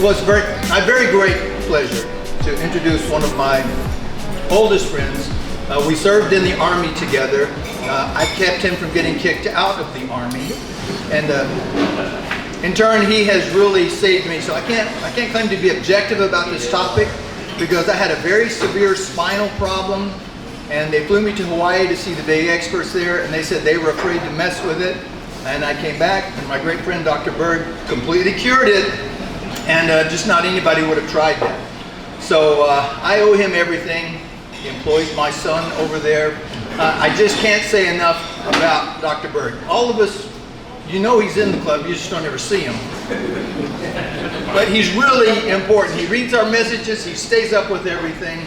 Well, it's a very great pleasure to introduce one of my oldest friends. We served in the Army together. I kept him from getting kicked out of the Army, and in turn, he has really saved me. So I can't claim to be objective about this topic because I had a very severe spinal problem, and they flew me to Hawaii to see the VA experts there, and they said they were afraid to mess with it. And I came back, and my great friend Dr. Berg completely cured it, and just not anybody would have tried that. So I owe him everything. He employs my son over there. I just can't say enough about Dr. Berg. All of us, you know he's in the club, you just don't ever see him. But he's really important. He reads our messages, he stays up with everything,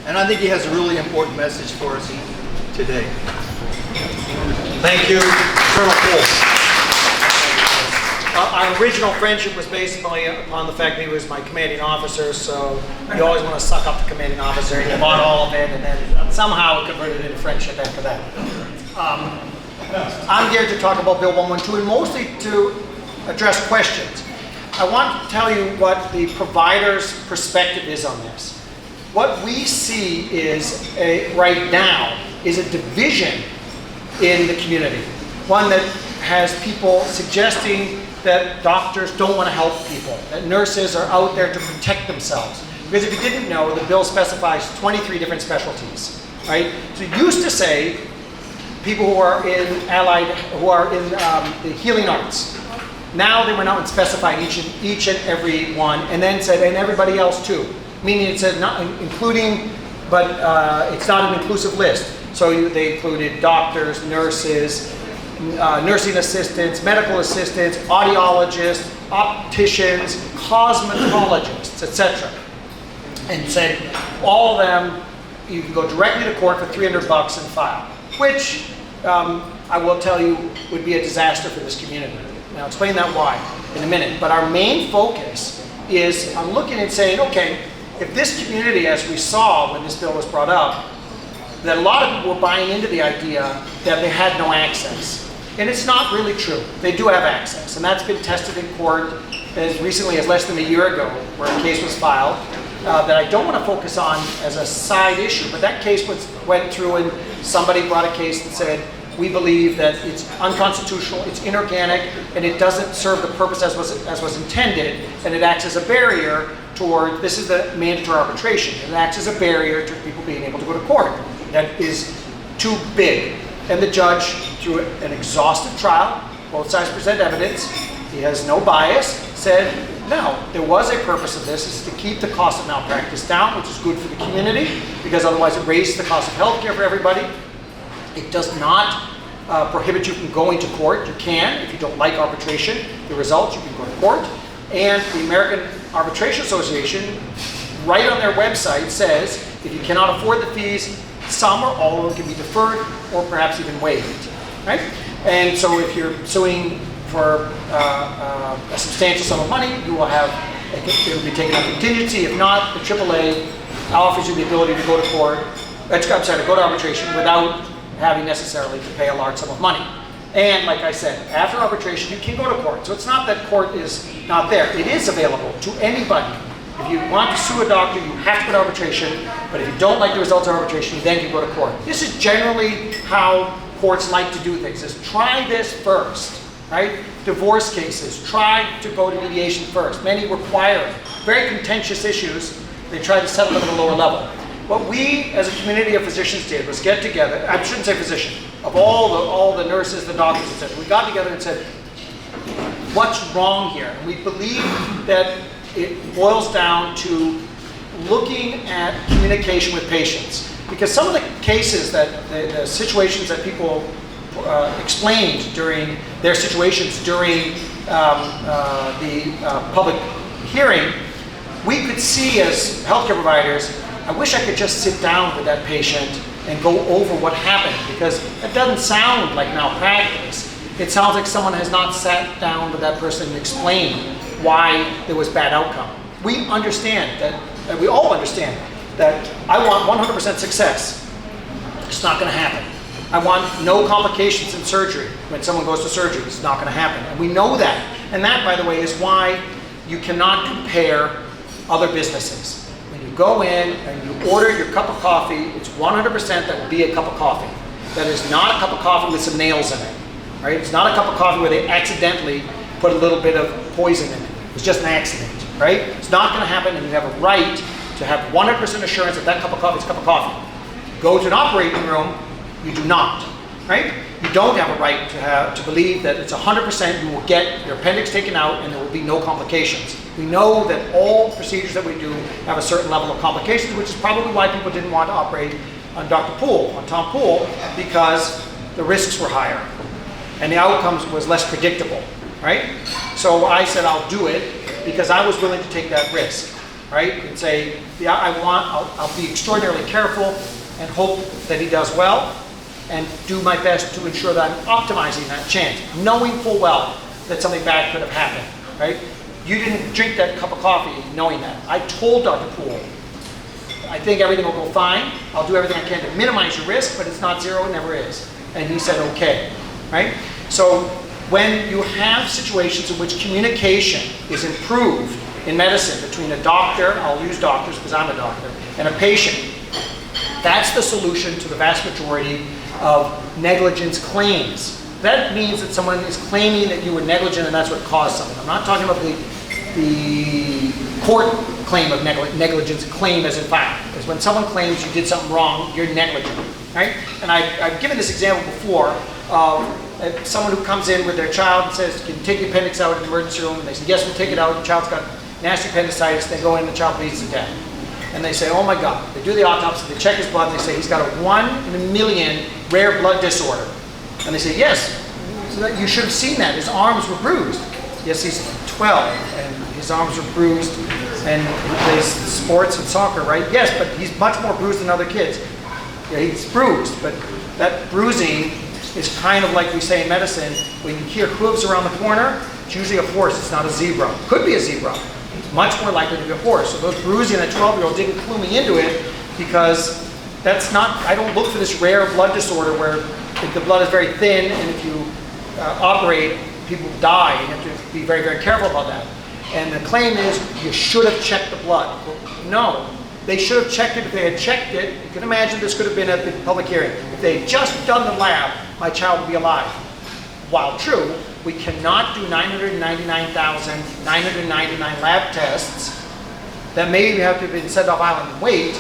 and I think he has a really important message for us today. Thank you, Colonel Cole. Our original friendship was basically upon the fact that he was my commanding officer, so you always want to suck up the commanding officer, and you bought all of it, and then somehow it converted into friendship after that. I'm here to talk about Bill 112 and mostly to address questions. I want to tell you what the provider's perspective is on this. What we see is, right now, is a division in the community. One that has people suggesting that doctors don't want to help people, that nurses are out there to protect themselves. Because if you didn't know, the bill specifies 23 different specialties, right? So it used to say people who are in the healing arts. Now they went out and specified each and every one, and then said, and everybody else too. Meaning it said not including, but it's not an inclusive list. So they included doctors, nurses, nursing assistants, medical assistants, audiologists, opticians, cosmetologists, etc. And said all of them, you can go directly to court for $300 and file, which I will tell you would be a disaster for this community. Now I'll explain that why in a minute. But our main focus is on looking and saying, okay, if this community, as we saw when this bill was brought up, that a lot of people were buying into the idea that they had no access. And it's not really true. They do have access, and that's been tested in court as recently as less than a year ago, where a case was filed that I don't want to focus on as a side issue, but that case went through and somebody brought a case and said, we believe that it's unconstitutional, it's inorganic, and it doesn't serve the purpose as was intended, and it acts as a barrier toward, this is the mandatory arbitration, it acts as a barrier to people being able to go to court. That is too big. And the judge, through an exhaustive trial, both sides present evidence, he has no bias, said, no, there was a purpose of this, is to keep the cost of malpractice down, which is good for the community, because otherwise it raises the cost of healthcare for everybody. It does not prohibit you from going to court. You can, if you don't like arbitration, the results, you can go to court. And the American Arbitration Association, right on their website, says, if you cannot afford the fees, some or all of them can be deferred or perhaps even waived, right? And so if you're suing for a substantial sum of money, you will have, it will be taken on contingency. If not, the AAA offers you the ability to go to court, to go to arbitration without having necessarily to pay a large sum of money. And like I said, after arbitration, you can go to court. So it's not that court is not there. It is available to anybody. If you want to sue a doctor, you have to go to arbitration, but if you don't like the results of arbitration, then you go to court. This is generally how courts like to do things, is try this first, right? Divorce cases, try to go to mediation first. Many require very contentious issues. They try to settle them at a lower level. What we, as a community of physicians, did was get together, I shouldn't say physician, of all the nurses, the doctors, etc. We got together and said, what's wrong here? And we believe that it boils down to looking at communication with patients. Because some of the cases the situations that people explained during their situations during the public hearing, we could see as healthcare providers, I wish I could just sit down with that patient and go over what happened, because it doesn't sound like malpractice. It sounds like someone has not sat down with that person and explained why there was bad outcome. We understand that, we all understand that I want 100% success. It's not going to happen. I want no complications in surgery. When someone goes to surgery, it's not going to happen. And we know that. And that, by the way, is why you cannot compare other businesses. When you go in and you order your cup of coffee, it's 100% that will be a cup of coffee. That is not a cup of coffee with some nails in it, right? It's not a cup of coffee where they accidentally put a little bit of poison in it. It's just an accident, right? It's not going to happen, and you have a right to have 100% assurance that that cup of coffee is a cup of coffee. Go to an operating room, you do not, right? You don't have a right to believe that it's 100% you will get your appendix taken out and there will be no complications. We know that all procedures that we do have a certain level of complications, which is probably why people didn't want to operate on Dr. Poole, on Tom Poole, because the risks were higher and the outcomes was less predictable, right? So I said I'll do it because I was willing to take that risk, right? And say, yeah, I'll be extraordinarily careful and hope that he does well, and do my best to ensure that I'm optimizing that chance, knowing full well that something bad could have happened, right? You didn't drink that cup of coffee knowing that. I told Dr. Poole, I think everything will go fine. I'll do everything I can to minimize your risk, but it's not zero, it never is. And he said, okay, right? So when you have situations in which communication is improved in medicine between a doctor, I'll use doctors because I'm a doctor, and a patient, that's the solution to the vast majority of negligence claims. That means that someone is claiming that you were negligent and that's what caused something. I'm not talking about the court claim of negligence claim as in fact. Because when someone claims you did something wrong, you're negligent, right? And I've given this example before of someone who comes in with their child and says, can you take the appendix out in the emergency room? And they say, yes, we'll take it out. The child's got nasty appendicitis. They go in, the child bleeds to death. And they say, oh my God. They do the autopsy, they check his blood, and they say he's got a 1 in a million rare blood disorder. And they say, yes, you should have seen that. His arms were bruised. Yes, he's 12, and his arms are bruised, and he plays sports and soccer, right? Yes, but he's much more bruised than other kids. Yeah, he's bruised, but that bruising is kind of like we say in medicine, when you hear hooves around the corner, it's usually a horse, it's not a zebra. Could be a zebra. Much more likely to be a horse. So those bruising in a 12-year-old didn't clue me into it because that's not, I don't look for this rare blood disorder where the blood is very thin and if you operate, people die. You have to be very, very careful about that. And the claim is you should have checked the blood. Well, no, they should have checked it. If they had checked it, you can imagine this could have been at the public hearing. If they had just done the lab, my child would be alive. While true, we cannot do 999,999 lab tests that maybe have to have been sent off island and wait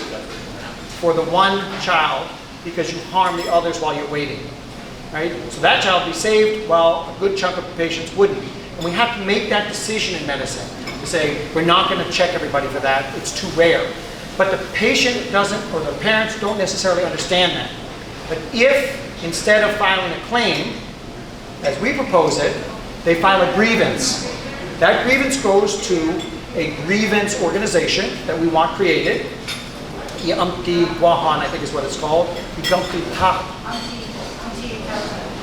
for the one child because you harm the others while you're waiting, right? So that child would be saved while a good chunk of patients wouldn't. And we have to make that decision in medicine to say, we're not going to check everybody for that, it's too rare. But the patient doesn't, or the parents don't necessarily understand that. But if, instead of filing a claim, as we propose it, they file a grievance. That grievance goes to a grievance organization that we want created. Amti Guahan, I think is what it's called.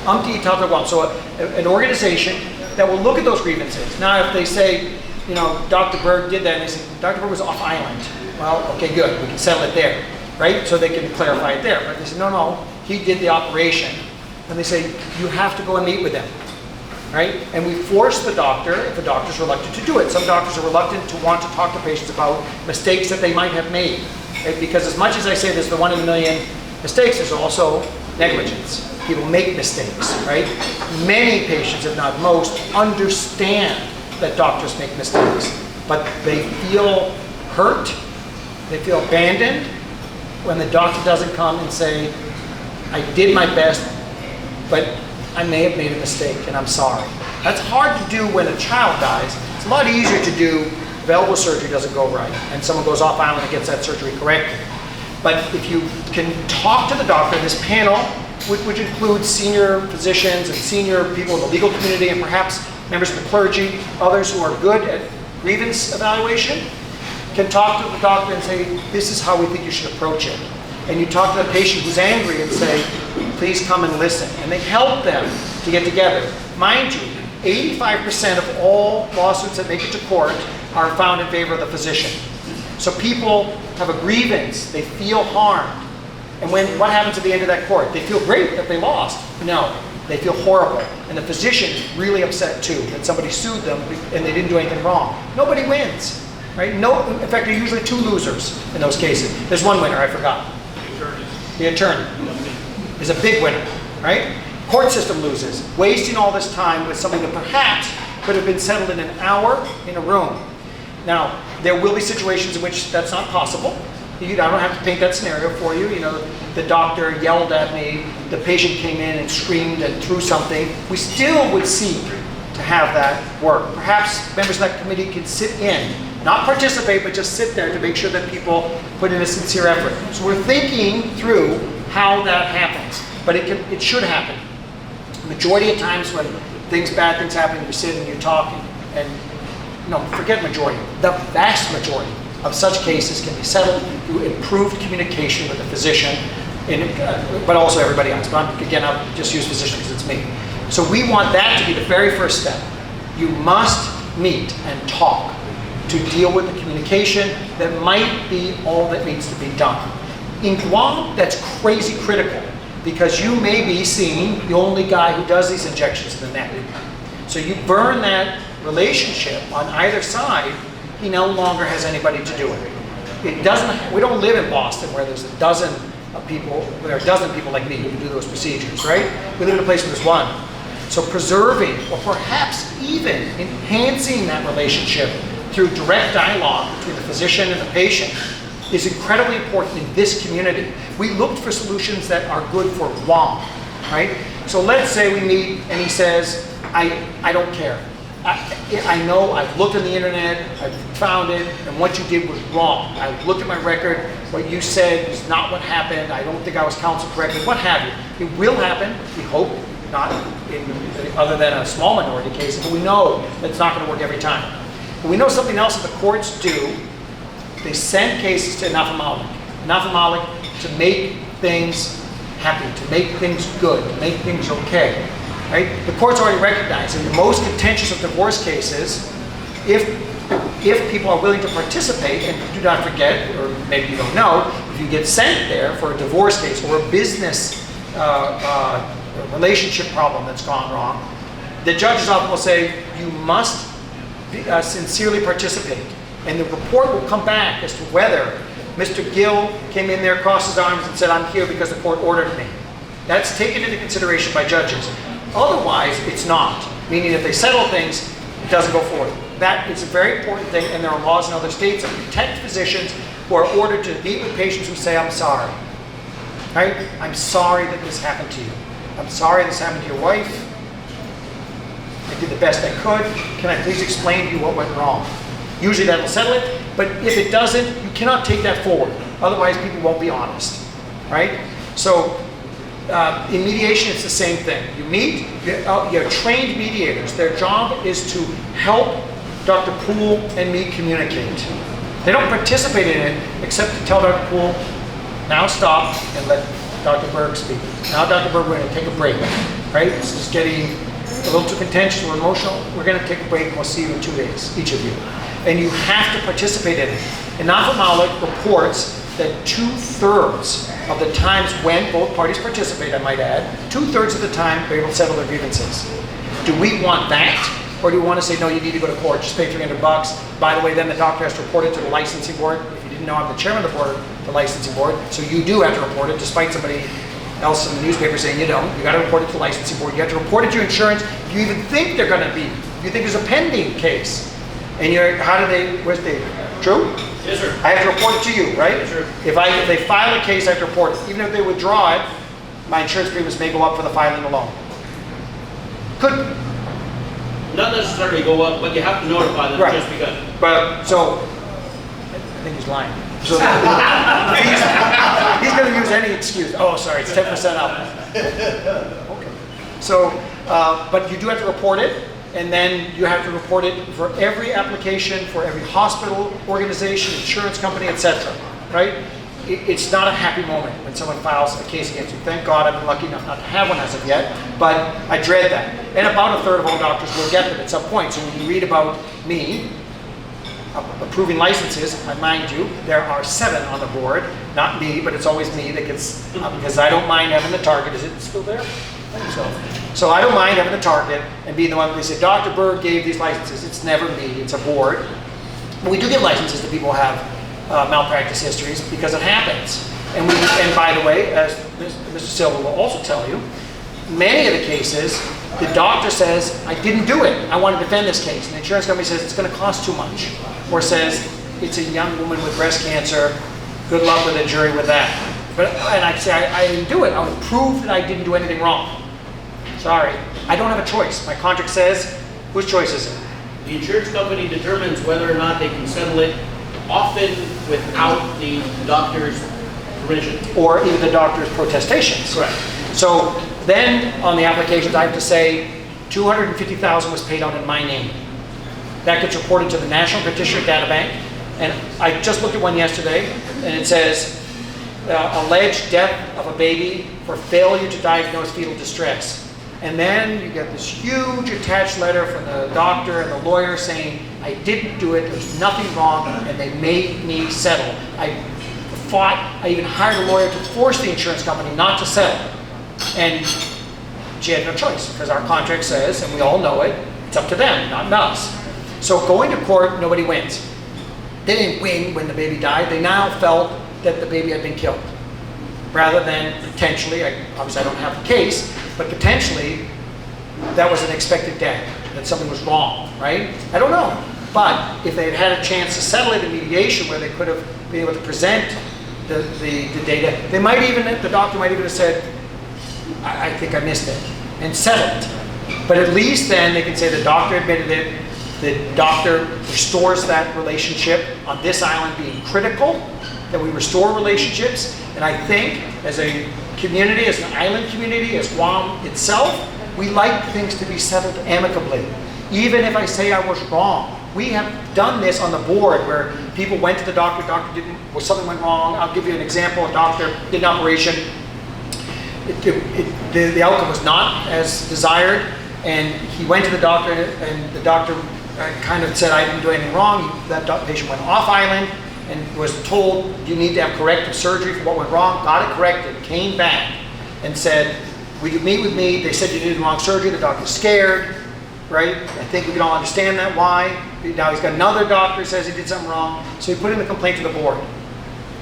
Amti Tatawam. So an organization that will look at those grievances. Now if they say, you know, Dr. Berg did that, and they say, Dr. Berg was off island. Well, okay, good, we can settle it there, right? So they can clarify it there. But they say, no, no, he did the operation. And they say, you have to go and meet with them, right? And we force the doctor, if the doctor's reluctant to do it. Some doctors are reluctant to want to talk to patients about mistakes that they might have made, right? Because as much as I say there's the 1 in a million mistakes, there's also negligence. People make mistakes, right? Many patients, if not most, understand that doctors make mistakes, but they feel hurt, they feel abandoned when the doctor doesn't come and say, I did my best, but I may have made a mistake and I'm sorry. That's hard to do when a child dies. It's a lot easier to do if elbow surgery doesn't go right and someone goes off island and gets that surgery corrected. But if you can talk to the doctor, this panel, which includes senior physicians and senior people in the legal community and perhaps members of the clergy, others who are good at grievance evaluation, can talk to the doctor and say, this is how we think you should approach it. And you talk to the patient who's angry and say, please come and listen. And they help them to get together. Mind you, 85% of all lawsuits that make it to court are found in favor of the physician. So people have a grievance, they feel harmed. And what happens at the end of that court? They feel great that they lost. No, They feel horrible. And the physician is really upset too, that somebody sued them and they didn't do anything wrong. Nobody wins, right? No, in fact, there are usually 2 losers in those cases. There's 1 winner, I forgot. The attorney is a big winner, right? Court system loses, wasting all this time with something that perhaps could have been settled in an hour in a room. Now, there will be situations in which that's not possible. I don't have to paint that scenario for you. You know, the doctor yelled at me, the patient came in and screamed and threw something. We still would seek to have that work. Perhaps members of that committee can sit in, not participate, but just sit there to make sure that people put in a sincere effort. So we're thinking through how that happens, but it should happen. The majority of times when bad things happen, you sit and you talk and no, forget majority. The vast majority of such cases can be settled through improved communication with the physician, but also everybody else. But again, I'll just use physician because it's me. So we want that to be the very first step. You must meet and talk to deal with the communication that might be all that needs to be done. In Guam, that's crazy critical because you may be seeing the only guy who does these injections in the neck. So you burn that relationship on either side, he no longer has anybody to do it. We don't live in Boston where there's a dozen people like me who do those procedures, right? We live in a place where there's 1. So preserving, or perhaps even enhancing that relationship through direct dialogue between the physician and the patient is incredibly important in this community. We looked for solutions that are good for Guam, right? So let's say we meet and he says, I don't care. I know, I've looked on the internet, I've found it, and what you did was wrong. I looked at my record, what you said is not what happened, I don't think I was counseled correctly, what have you. It will happen, we hope, not other than a small minority case, but we know that's not going to work every time. But we know something else that the courts do. They send cases to Anafa to make things happy, to make things good, to make things okay. Right? The courts already recognize in the most contentious of divorce cases, if people are willing to participate, and do not forget, or maybe you don't know, if you get sent there for a divorce case or a business relationship problem that's gone wrong, the judge's office will say, you must sincerely participate. And the report will come back as to whether Mr. Gill came in there, crossed his arms and said, I'm here because the court ordered me. That's taken into consideration by judges. Otherwise, it's not. Meaning if they settle things, it doesn't go forward. That is a very important thing, and there are laws in other states that protect physicians who are ordered to meet with patients who say, I'm sorry. Right? I'm sorry that this happened to you. I'm sorry this happened to your wife. I did the best I could. Can I please explain to you what went wrong? Usually that'll settle it, but if it doesn't, you cannot take that forward. Otherwise, people won't be honest. Right? So, in mediation, it's the same thing. You meet, you're trained mediators. Their job is to help Dr. Poole and me communicate. They don't participate in it except to tell Dr. Poole, now stop and let Dr. Berg speak. Now, Dr. Berg, we're going to take a break. Right? This is getting a little too contentious or emotional. We're going to take a break and we'll see you in 2 days, each of you. And you have to participate in it. And Nafa Malik reports that 2/3 of the times when both parties participate, I might add, 2/3 of the time they're able to settle their grievances. Do we want that? Or do we want to say, no, you need to go to court, just pay $300. By the way, then the doctor has to report it to the licensing board. If you didn't know, I'm the chairman of the board, the licensing board, so you do have to report it, despite somebody else in the newspaper saying you don't. You got to report it to the licensing board. You have to report it to your insurance. If you even think they're going to be, if you think there's a pending case, and you're, where's David? True? Yes, sir. I have to report it to you, right? Yes, sir. If they file a case, I have to report it. Even if they withdraw it, my insurance premiums may go up for the filing alone. Could. Not necessarily go up, but you have to notify them Right. just because. But, so, I think he's lying. So, he's going to use any excuse. Oh, sorry, it's 10% up. Okay. So, but you do have to report it. And then you have to report it for every application, for every hospital, organization, insurance company, etc. Right? It's not a happy moment when someone files a case against you. Thank God I've been lucky enough not to have one as of yet, but I dread that. And about 1/3 of all doctors will get them at some point. So when you read about me, approving licenses. I mind you, there are 7 on the board, not me, but it's always me that gets, because I don't mind having the target. Is it still there? I think so. So I don't mind having the target and being the one they say, Dr. Berg gave these licenses. It's never me, it's a board. But we do give licenses to people who have malpractice histories because it happens. And by the way, as Mr. Silva will also tell you, many of the cases, the doctor says, I didn't do it. I want to defend this case. And the insurance company says it's going to cost too much. Or says, it's a young woman with breast cancer. Good luck with a jury with that. And I say, I didn't do it. I would prove that I didn't do anything wrong. Sorry. I don't have a choice. My contract says, whose choice is it? The insurance company determines whether or not they can settle it, often without the doctor's permission. Or even the doctor's protestations. Correct. So then on the applications, I have to say $250,000 was paid out in my name. That gets reported to the National Petitioner Data Bank. And I just looked at one yesterday, and it says, alleged death of a baby for failure to diagnose fetal distress. And then you get this huge attached letter from the doctor and the lawyer saying, I didn't do it, there's nothing wrong, and they made me settle. I even hired a lawyer to force the insurance company not to settle. And she had no choice, because our contract says, and we all know it, it's up to them, not us. So going to court, nobody wins. They didn't win when the baby died. They now felt that the baby had been killed. Rather than potentially, obviously I don't have the case, but potentially that was an expected death, that something was wrong, right? I don't know. But if they had had a chance to settle it in mediation where they could have been able to present the data, they might even, the doctor might even have said, I think I missed it, and settled. But at least then they can say the doctor admitted it, the doctor restores that relationship on this island being critical, that we restore relationships. And I think as a community, as an island community, as Guam itself, we like things to be settled amicably. Even if I say I was wrong. We have done this on the board where people went to the doctor didn't, or something went wrong. I'll give you an example. A doctor did an operation. The outcome was not as desired, and he went to the doctor, and the doctor kind of said, I didn't do anything wrong. That patient went off island and was told, you need to have corrective surgery for what went wrong. Got it corrected, came back and said, will you meet with me? They said you did the wrong surgery. The doctor's scared, right? I think we can all understand that. Why? Now he's got another doctor who says he did something wrong. So he put in the complaint to the board.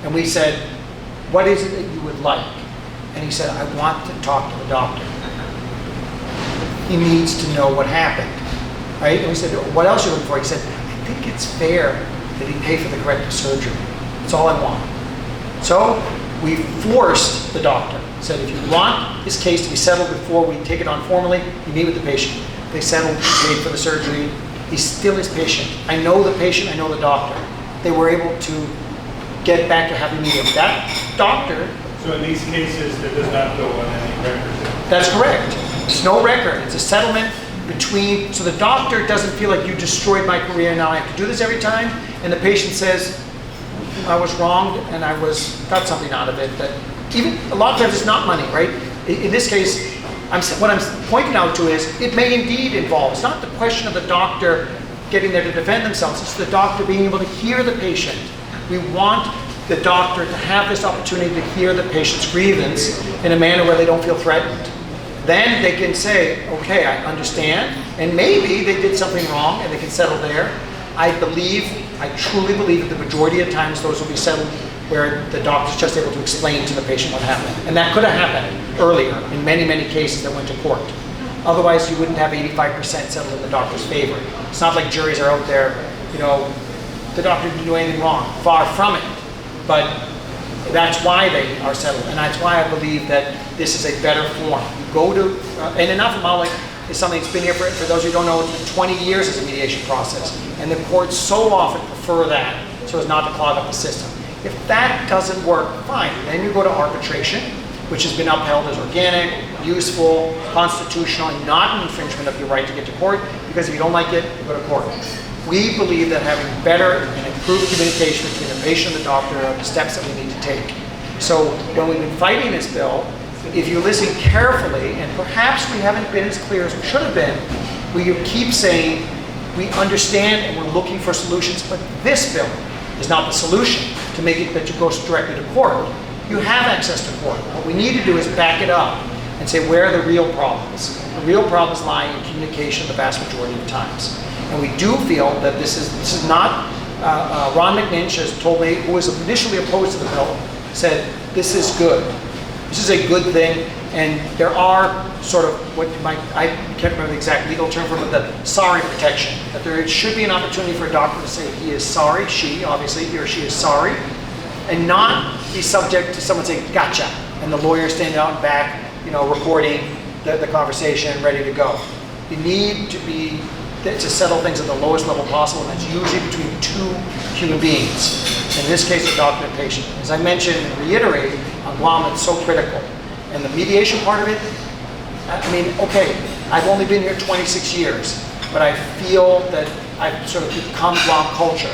And we said, what is it that you would like? And he said, I want to talk to the doctor. He needs to know what happened, right? And we said, what else are you looking for? He said, I think it's fair that he pay for the corrective surgery. That's all I want. So we forced the doctor. Said, if you want this case to be settled before we take it on formally, you meet with the patient. They settled, paid for the surgery. He's still his patient. I know the patient, I know the doctor. They were able to get back to having meeting. That doctor. So in these cases, there does not go on any record? That's correct. It's no record. It's a settlement between, so the doctor doesn't feel like you destroyed my career, now I have to do this every time, and the patient says, I was wronged and I got something out of it. That even, a lot of times it's not money, right? In this case, what I'm pointing out to is, it may indeed involve, it's not the question of the doctor getting there to defend themselves, it's the doctor being able to hear the patient. We want the doctor to have this opportunity to hear the patient's grievance in a manner where they don't feel threatened. Then they can say, okay, I understand, and maybe they did something wrong and they can settle there. I truly believe that the majority of times those will be settled where the doctor's just able to explain to the patient what happened. And that could have happened earlier in many, many cases that went to court. Otherwise, you wouldn't have 85% settled in the doctor's favor. It's not like juries are out there, the doctor didn't do anything wrong. Far from it. But that's why they are settled. And that's why I believe that this is a better form. You go to, and enough of Malik is something that's been here for those who don't know, it's been 20 years as a mediation process. And the courts so often prefer that so as not to clog up the system. If that doesn't work, fine. Then you go to arbitration, which has been upheld as organic, useful, constitutional, and not an infringement of your right to get to court, because if you don't like it, you go to court. We believe that having better and improved communication between the patient and the doctor are the steps that we need to take. So when we've been fighting this bill, if you listen carefully, and perhaps we haven't been as clear as we should have been, we keep saying, We understand and we're looking for solutions, but this bill is not the solution to make it that you go directly to court. You have access to court. What we need to do is back it up and say, where are the real problems? The real problems lie in communication the vast majority of times. And we do feel that this is not, Ron McNinch has told me, who was initially opposed to the bill, said, this is good. This is a good thing, and there are sort of what you might, I can't remember the exact legal term for it, but the sorry protection. That there should be an opportunity for a doctor to say he is sorry, she, obviously, he or she is sorry, and not be subject to someone saying, gotcha, and the lawyer standing out in back, you know, recording the conversation, ready to go. You need to settle things at the lowest level possible, and that's usually between two human beings. In this case, a doctor and patient. As I mentioned and reiterate, on Guam, it's so critical. And the mediation part of it, I mean, okay, I've only been here 26 years, but I feel that I've sort of become Guam culture.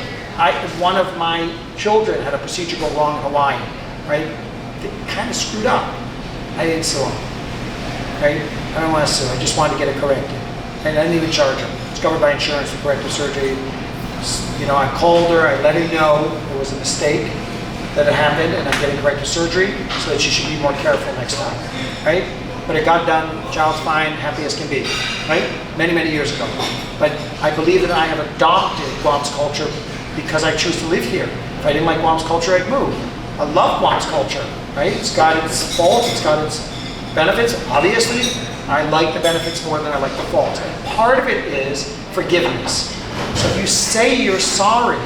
One of my children had a procedure go wrong in Hawaii, right? They kind of screwed up. I didn't sue them, right? I don't want to sue, I just wanted to get it corrected. And I didn't even charge them. It's covered by insurance for corrective surgery. You know, I called her, I let her know there was a mistake that had happened and I'm getting corrective surgery so that she should be more careful next time, right? But it got done, child's fine, happy as can be, right? Many, many years ago. But I believe that I have adopted Guam's culture because I choose to live here. If I didn't like Guam's culture, I'd move. I love Guam's culture, right? It's got its faults, it's got its benefits. Obviously, I like the benefits more than I like the faults. And part of it is forgiveness. So if you say you're sorry,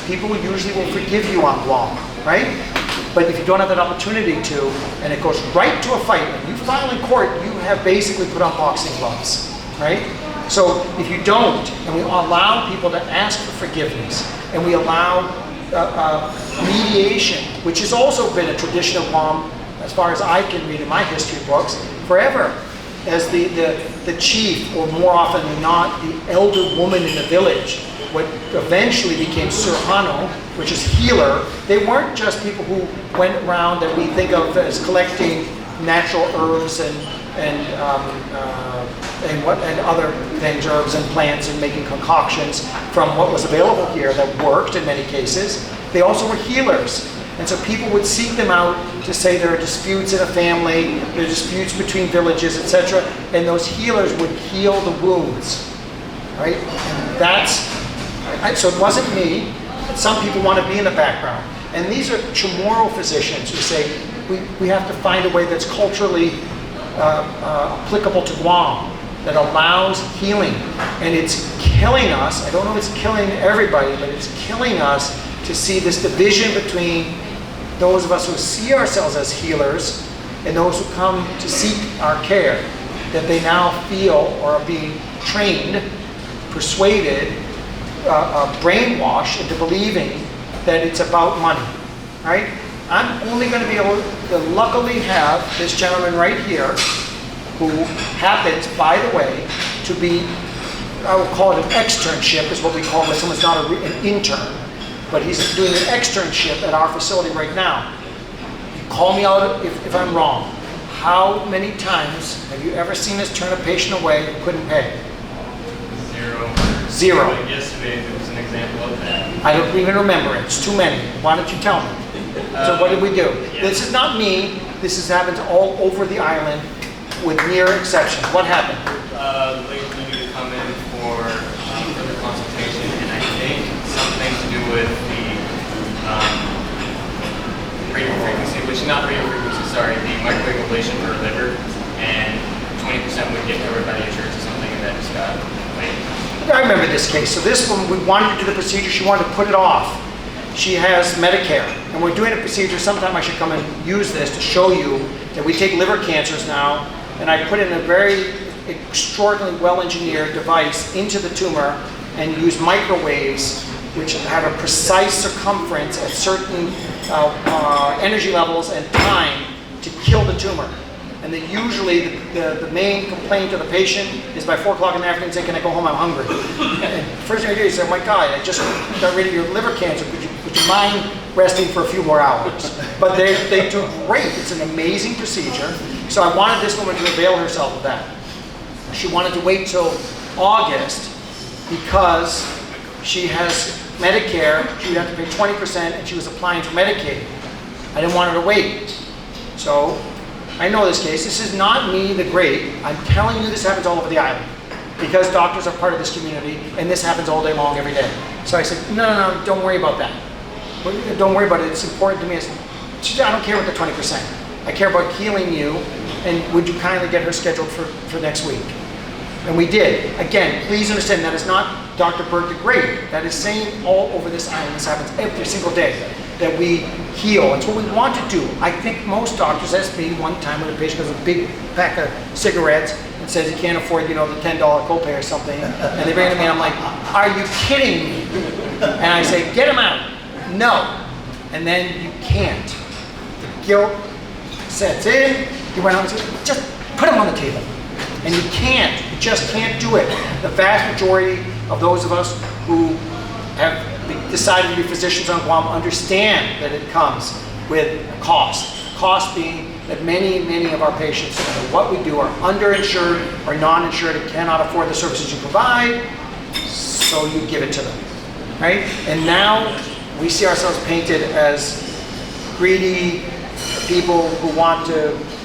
people usually will forgive you on Guam, right? But if you don't have that opportunity to, and it goes right to a fight, and you file in court, you have basically put on boxing gloves, right? So if you don't, and we allow people to ask for forgiveness, and we allow mediation, which has also been a tradition of Guam, as far as I can read in my history books, forever. As the chief, or more often than not, the elder woman in the village, what eventually became Surhano, which is healer. They weren't just people who went around that we think of as collecting natural herbs and other things, herbs and plants, and making concoctions from what was available here that worked in many cases. They also were healers. And so people would seek them out to say there are disputes in a family, there are disputes between villages, etc. And those healers would heal the wounds, right? And that's, so it wasn't me. Some people want to be in the background. And these are Chamorro physicians who say, we have to find a way that's culturally applicable to Guam, that allows healing. And it's killing us, I don't know if it's killing everybody, but it's killing us to see this division between those of us who see ourselves as healers and those who come to seek our care, that they now feel or are being trained, persuaded, brainwashed into believing that it's about money, right? I'm only going to be able to luckily have this gentleman right here, who happens, by the way, to be, I will call it an externship, is what we call it. Someone's not an intern, but he's doing an externship at our facility right now. You call me out if I'm wrong. How many times have you ever seen us turn a patient away who couldn't pay? Zero. Like yesterday, there was an example of that. I don't even remember it. It's too many. Why don't you tell me? So what did we do? Yeah. This is not me. This happens all over the island with near exceptions. What happened? The lady needed to come in for further consultation, and I think something to do with the radio frequency, which is not radio frequency, sorry, the microwave ablation for her liver, and 20% would get covered by the insurance or something, and that just got late. I remember this case. So this one, we wanted to do the procedure. She wanted to put it off. She has Medicare, and we're doing a procedure. Sometime I should come and use this to show you that we take liver cancers now, and I put in a very extraordinarily well-engineered device into the tumor and use microwaves, which have a precise circumference at certain energy levels and time to kill the tumor. And then usually the main complaint of the patient is by 4 o'clock in the afternoon saying, can I go home, I'm hungry. And first thing I do is say, oh my God, I just got rid of your liver cancer, would you mind resting for a few more hours? But they do great, it's an amazing procedure. So I wanted this woman to avail herself of that. She wanted to wait till August because she has Medicare, she would have to pay 20% and she was applying for Medicaid. I didn't want her to wait. So I know this case. This is not me, the great. I'm telling you this happens all over the island because doctors are part of this community and this happens all day long every day. So I said, no, don't worry about that. Don't worry about it. It's important to me. I said, I don't care about the 20%. I care about healing you, and would you kindly get her scheduled for next week? And we did. Again, please understand that is not Dr. Berg the Great. That is saying all over this island, this happens every single day, that we heal. It's what we want to do. I think most doctors asked me one time when a patient has a big pack of cigarettes and says he can't afford, the $10 copay or something, and they bring it to me and I'm like, are you kidding me? And I say, get him out. No. And then you can't. The guilt sets in. You went out and said, just put him on the table. And you can't. You just can't do it. The vast majority of those of us who have decided to be physicians on Guam understand that it comes with a cost. Cost being that many of our patients, no matter what we do, are underinsured or non-insured and cannot afford the services you provide, so you give it to them, right? And now we see ourselves painted as greedy people who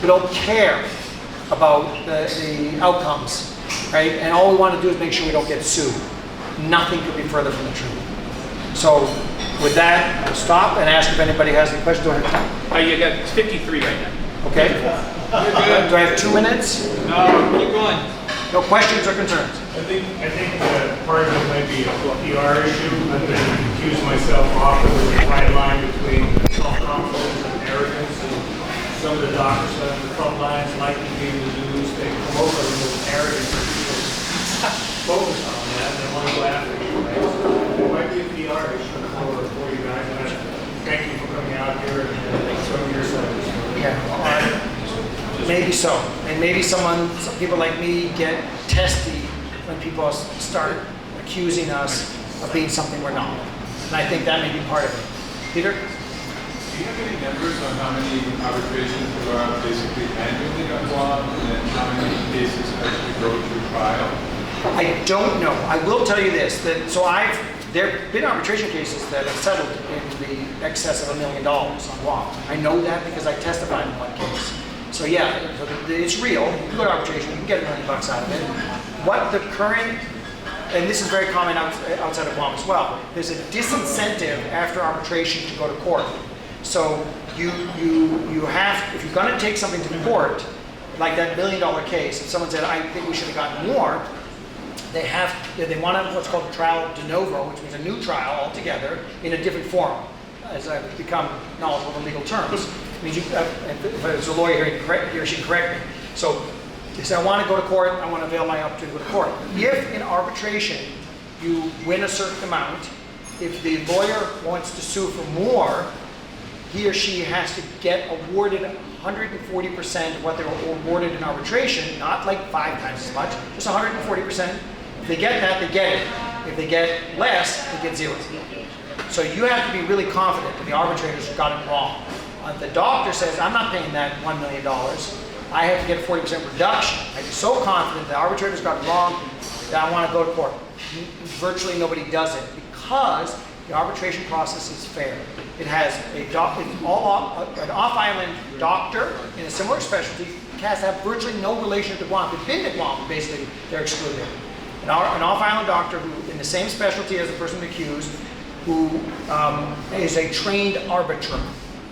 don't care about the outcomes, right? And all we want to do is make sure we don't get sued. Nothing could be further from the truth. So with that, I'll stop and ask if anybody has any questions. Do I have time? You got 53 right now. Okay. Do I have 2 minutes? No, keep going. No questions or concerns? I think part of it might be a PR issue. I've been accused myself often of the fine line between self-confidence and arrogance. And some of the doctors that are on the front lines like to be in the news. They come over with arrogance and focus on that, and they want to go after you. Right? So it might be a PR issue for you guys. And thank you for coming out here and showing your side of the story. Yeah. Maybe so. And maybe some people like me get testy when people start accusing us of being something we're not. And I think that may be part of it. Peter? Do you have any numbers on how many arbitrations there are basically annually on Guam, and then how many cases actually go through trial? I don't know. I will tell you this, there have been arbitration cases that have settled in the excess of $1 million on Guam. I know that because I testified in one case. So yeah, it's real. You can go to arbitration, you can get $1 million out of it. What the current, and this is very common outside of Guam as well, there's a disincentive after arbitration to go to court. So you have, if you're going to take something to court, like that $1 million case, if someone said, I think we should have gotten more, they want to what's called a trial de novo, which means a new trial altogether in a different forum. As I've become knowledgeable of legal terms, it means if there's a lawyer here, she can correct me. So you say, I want to go to court, I want to avail my opportunity to go to court. If in arbitration you win a certain amount, if the lawyer wants to sue for more, he or she has to get awarded 140% of what they were awarded in arbitration, not like 5 times as much, just 140%. If they get that, they get it. If they get less, they get 0. So you have to be really confident that the arbitrators got it wrong. The doctor says, I'm not paying that $1 million. I have to get a 40% reduction. I'm so confident the arbitrators got it wrong that I want to go to court. Virtually nobody does it because the arbitration process is fair. It has an off-island doctor in a similar specialty has to have virtually no relation to Guam. They've been to Guam, basically they're excluded. An off-island doctor who, in the same specialty as the person accused, who is a trained arbiter.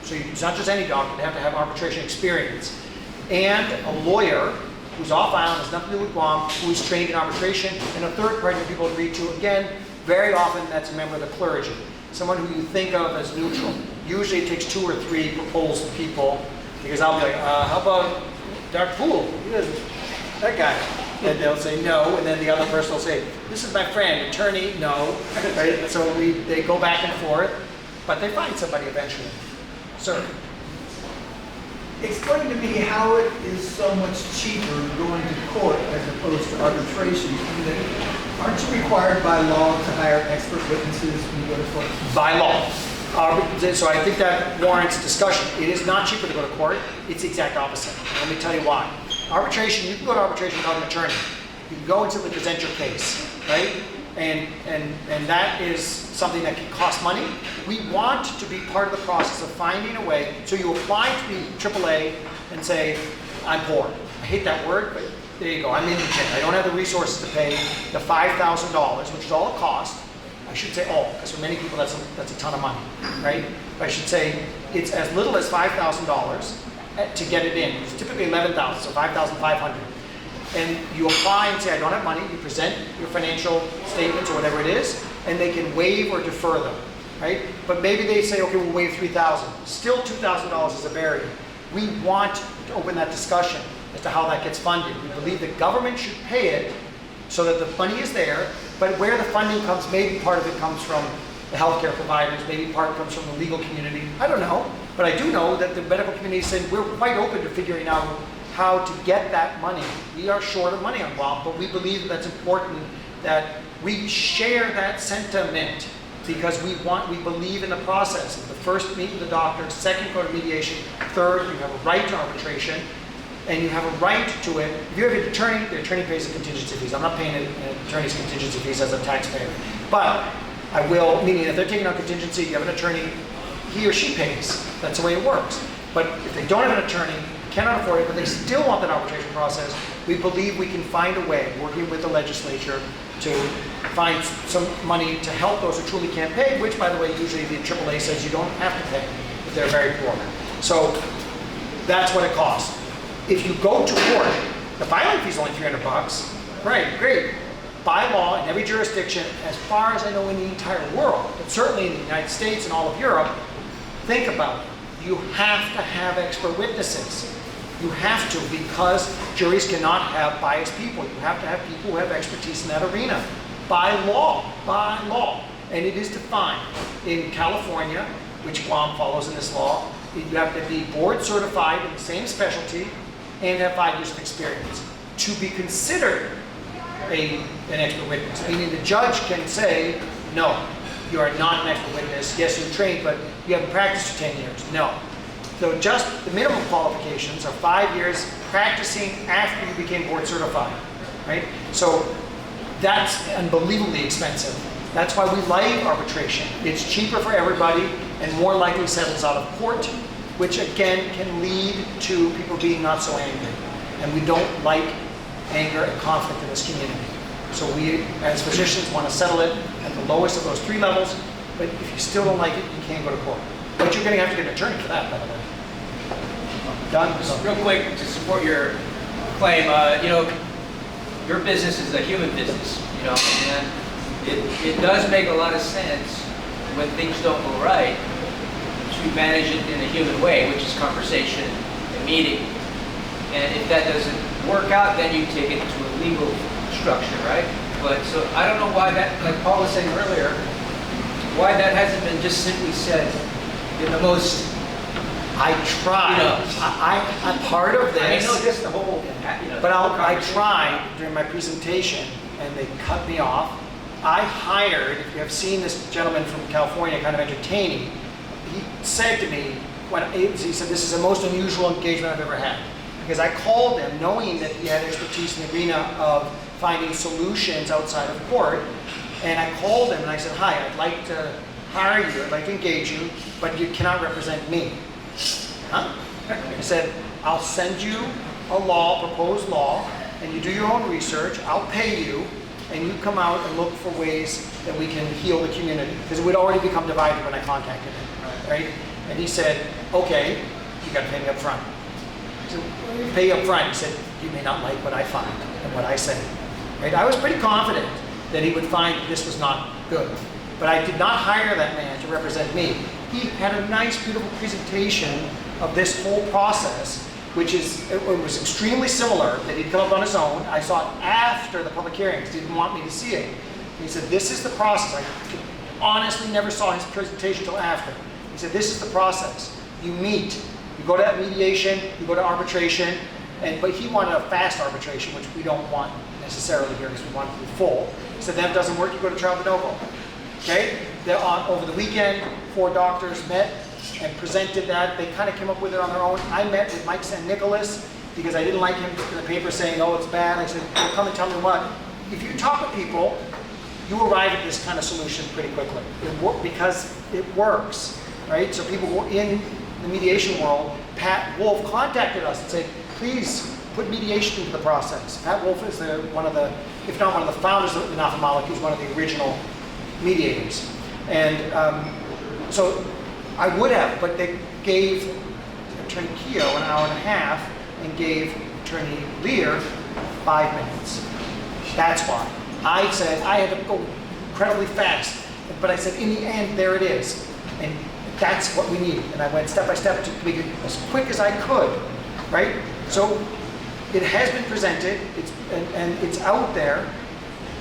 So it's not just any doctor, they have to have arbitration experience. And a lawyer who's off-island, has nothing to do with Guam, who's trained in arbitration, and a third party that people agree to. Again, very often that's a member of the clergy, someone who you think of as neutral. Usually it takes 2 or 3 proposed people, because I'll be like, how about Dr. Poole? That guy. And they'll say no, and then the other person will say, this is my friend, attorney, no. Right? So they go back and forth, but they find somebody eventually. Sir? Explain to me how it is so much cheaper going to court as opposed to arbitration. Aren't you required by law to hire expert witnesses when you go to court? By law. So I think that warrants discussion. It is not cheaper to go to court. It's the exact opposite. Let me tell you why. Arbitration, you can go to arbitration without an attorney. You can go and simply present your case, right? And that is something that can cost money. We want to be part of the process of finding a way. So you apply to be AAA and say, I'm poor. I hate that word, but there you go. I'm indigent. I don't have the resources to pay the $5,000, which is all it costs. I should say all, because for many people that's a ton of money, right? But I should say it's as little as $5,000 to get it in. It's typically $11,000, so $5,500. And you apply and say, I don't have money. You present your financial statements or whatever it is, and they can waive or defer them, right? But maybe they say, okay, we'll waive $3,000. Still $2,000 is a barrier. We want to open that discussion as to how that gets funded. We believe the government should pay it so that the money is there, but where the funding comes, maybe part of it comes from the healthcare providers, maybe part comes from the legal community. I don't know, but I do know that the medical community said we're quite open to figuring out how to get that money. We are short of money on WOP, but we believe that that's important that we share that sentiment because we believe in the process. The first, meet with the doctor, second, go to mediation, third, you have a right to arbitration, and you have a right to it. If you have an attorney, the attorney pays the contingency fees. I'm not paying an attorney's contingency fees as a taxpayer. But I will, meaning if they're taking on contingency, you have an attorney, he or she pays. That's the way it works. But if they don't have an attorney, cannot afford it, but they still want that arbitration process, we believe we can find a way, working with the legislature, to find some money to help those who truly can't pay, which, by the way, usually the AAA says you don't have to pay if they're very poor. So that's what it costs. If you go to court, the filing fee is only $300. Right, great. By law, in every jurisdiction, as far as I know in the entire world, but certainly in the United States and all of Europe, think about it. You have to have expert witnesses. You have to, because juries cannot have biased people. You have to have people who have expertise in that arena. By law. And it is defined in California, which Guam follows in this law. You have to be board certified in the same specialty and have 5 years of experience to be considered an expert witness. Meaning the judge can say, no, you are not an expert witness. Yes, you're trained, but you haven't practiced for 10 years. No. So just the minimum qualifications are 5 years practicing after you became board certified, right? So that's unbelievably expensive. That's why we like arbitration. It's cheaper for everybody and more likely settles out of court, which again can lead to people being not so angry. And we don't like anger and conflict in this community. So we, as physicians, want to settle it at the lowest of those 3 levels, but if you still don't like it, you can't go to court. But you're going to have to get an attorney for that, by the way. Done? Real quick, to support your claim, your business is a human business, and it does make a lot of sense when things don't go right to manage it in a human way, which is conversation and meeting. And if that doesn't work out, then you take it to a legal structure, right? But so I don't know why that, like Paul was saying earlier, why that hasn't been just simply said in the most. I tried. I'm part of this. I know just the whole. But I tried during my presentation, and they cut me off. I hired. If you have seen this gentleman from California, kind of entertaining, he said to me, he said, "This is the most unusual engagement I've ever had." Because I called him knowing that he had expertise in the arena of finding solutions outside of court. And I called him and I said, "Hi, I'd like to hire you, I'd like to engage you, but you cannot represent me." Huh? I said, "I'll send you a proposed law, and you do your own research, I'll pay you, and you come out and look for ways that we can heal the community." Because it would already become divided when I contacted him, right? And he said, "Okay, you got to pay me up front." So pay up front. He said, "You may not like what I find and what I say." Right? I was pretty confident that he would find that this was not good. But I did not hire that man to represent me. He had a nice, beautiful presentation of this whole process, which was extremely similar, that he'd come up on his own. I saw it after the public hearing because he didn't want me to see it. He said, "This is the process." I honestly never saw his presentation until after. He said, "This is the process. You meet. You go to that mediation, you go to arbitration," but he wanted a fast arbitration, which we don't want necessarily here because we want it to be full. He said, "That doesn't work, you go to trial de novo." Okay? Over the weekend, 4 doctors met and presented that. They kind of came up with it on their own. I met with Mike San Nicolas because I didn't like him in the paper saying, "Oh, it's bad." I said, "Well, come and tell me what." If you talk to people, you arrive at this kind of solution pretty quickly. Because it works, right? So people who are in the mediation world, Pat Wolf contacted us and said, please put mediation into the process. Pat Wolf is one of the, if not one of the founders of Enough and Malik, he's one of the original mediators. And so I would have, but they gave Attorney Keogh an hour and a half and gave Attorney Lear 5 minutes. That's why. I said I had to go incredibly fast, but I said in the end, there it is. And that's what we need. And I went step by step to make it as quick as I could, right? So it has been presented, and it's out there.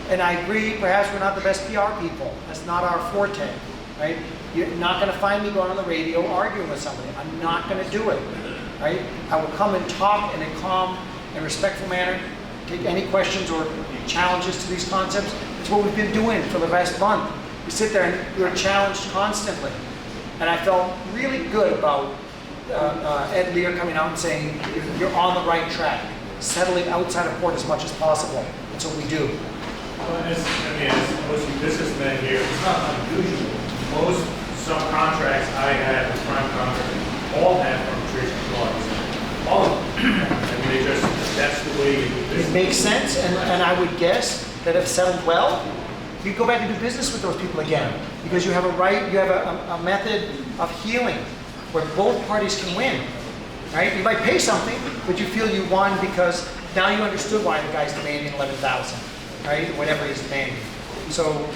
And I agree, perhaps we're not the best PR people. That's not our forte, right? You're not going to find me going on the radio arguing with somebody. I'm not going to do it, right? I will come and talk in a calm and respectful manner, take any questions or challenges to these concepts. It's what we've been doing for the last month. We sit there and we're challenged constantly. And I felt really good about Ed Lear coming out and saying, you're on the right track, settling outside of court as much as possible. That's what we do. Well, as most businessmen here, it's not unusual. Most subcontracts I had with prime contractors all have arbitration clauses. All of them. I mean, that's the way you do business. It makes sense, and I would guess that if settled well, you go back and do business with those people again, because you have a right, you have a method of healing where both parties can win, right? You might pay something, but you feel you won because now you understood why the guy's demanding 11,000, right? Whatever he's demanding. So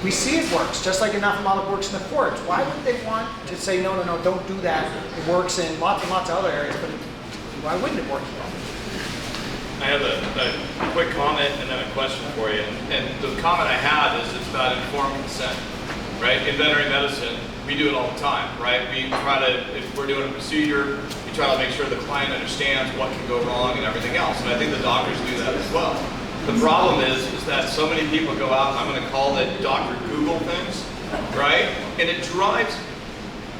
we see it works, just like Enough and Malik works in the courts. Why would they want to say, no, don't do that? It works in lots and lots of other areas, but why wouldn't it work? I have a quick comment and then a question for you. And the comment I have is it's about informed consent, right? In veterinary medicine, we do it all the time, right? We try to, if we're doing a procedure, we try to make sure the client understands what can go wrong and everything else. And I think the doctors do that as well. The problem is that so many people go out, I'm going to call it Dr. Google things, right? And it drives,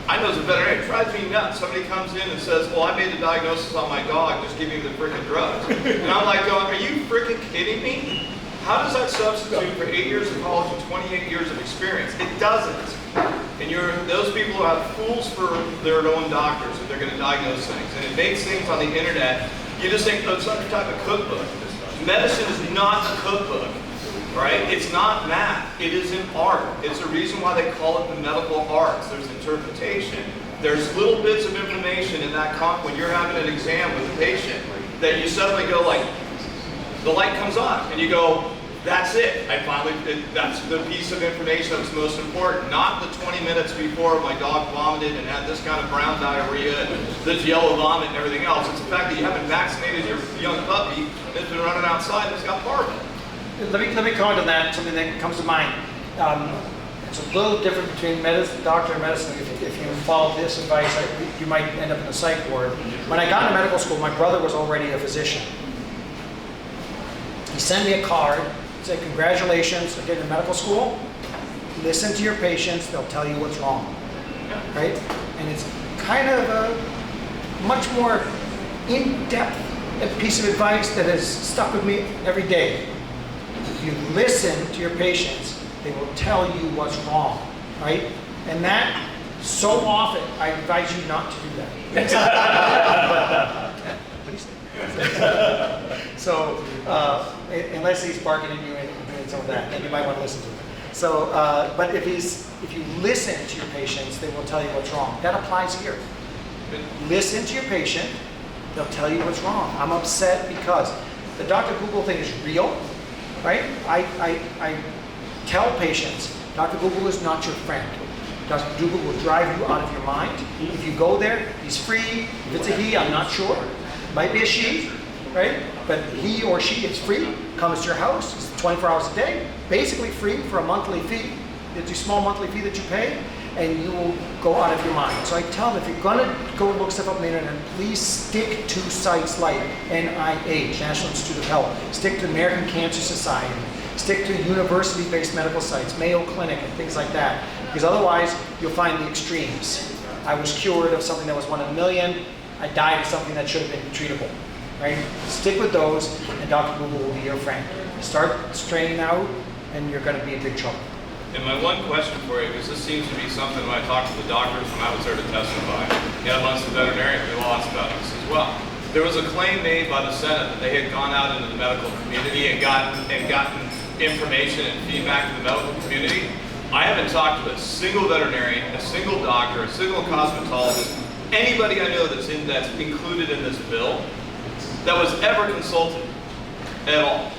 I know as a veterinarian, it drives me nuts. Somebody comes in and says, well, I made a diagnosis on my dog, just give me the freaking drugs. And I'm like going, are you freaking kidding me? How does that substitute for 8 years of college and 28 years of experience? It doesn't. And those people are fools for their own doctors if they're going to diagnose things. And it makes things on the internet, you just think, oh, it's some type of cookbook. Medicine is not a cookbook, right? It's not math. It is an art. It's the reason why they call it the medical arts. There's interpretation. There's little bits of information in that when you're having an exam with a patient that you suddenly go like, the light comes on and you go, that's it. That's the piece of information that's most important. Not the 20 minutes before my dog vomited and had this kind of brown diarrhea and this yellow vomit and everything else. It's the fact that you haven't vaccinated your young puppy that's been running outside and it's got parvo. Let me comment on that, something that comes to mind. It's a little different between doctor and medicine. If you follow this advice, you might end up in the psych ward. When I got into medical school, my brother was already a physician. He sent me a card, said, congratulations on getting to medical school. Listen to your patients, they'll tell you what's wrong, right? And it's kind of a much more in-depth piece of advice that has stuck with me every day. If you listen to your patients, they will tell you what's wrong, right? And that, so often, I advise you not to do that. What do you say? So, unless he's barking at you and doing some of that, then you might want to listen to him. So, but if you listen to your patients, they will tell you what's wrong. That applies here. Listen to your patient, they'll tell you what's wrong. I'm upset because the Dr. Google thing is real, right? I tell patients, Dr. Google is not your friend. Dr. Google will drive you out of your mind. If you go there, he's free. If it's a he, I'm not sure. Might be a she, right? But he or she is free, comes to your house, it's 24 hours a day, basically free for a monthly fee. It's a small monthly fee that you pay, and you will go out of your mind. So I tell them, if you're gonna go look stuff up on the internet, please stick to sites like NIH, National Institute of Health, stick to the American Cancer Society, stick to university-based medical sites, Mayo Clinic, and things like that. Because otherwise, you'll find the extremes. I was cured of something that was 1 in a million. I died of something that should have been treatable. right? Stick with those, and Dr. Google will be your friend. Start straying out, and you're going to be in big trouble. And my one question for you, because this seems to be something when I talked to the doctors when I was there to testify, and amongst the veterinarians, we lost about this as well. There was a claim made by the Senate that they had gone out into the medical community and gotten information and feedback to the medical community. I haven't talked to a single veterinarian, a single doctor, a single cosmetologist, anybody I know that's included in this bill that was ever consulted at all.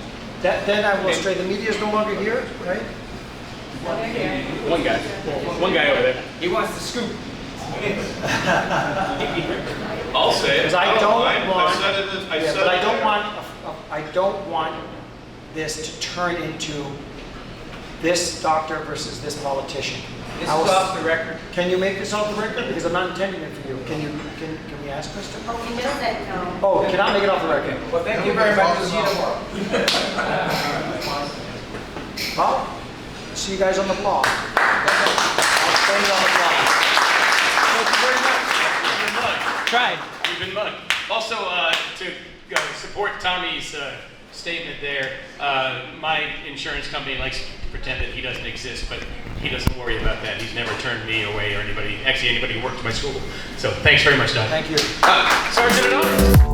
Then I will stray. The media is no longer here, right? One guy over there. He wants the scoop. I'll say it. Because I don't mind. want. I said it. I Yeah, said but it I don't there. want. I don't want this to turn into this doctor versus this politician. This is I will- off the record. Can you make this off the record? Because I'm not intending it for you. Can we ask Kristen? He just said no. Oh, cannot make it off the record. Well, thank you very much. We'll see you tomorrow. Well, see you guys on the block. I'll stand on the block. Thank you very much. You've been mugged. Tried. You've been mugged. Also, to support Tommy's statement there, my insurance company likes to pretend that he doesn't exist, but he doesn't worry about that. He's never turned me away or anybody who worked at my school. So thanks very much, Doc. Thank you. Sergeant at Arms.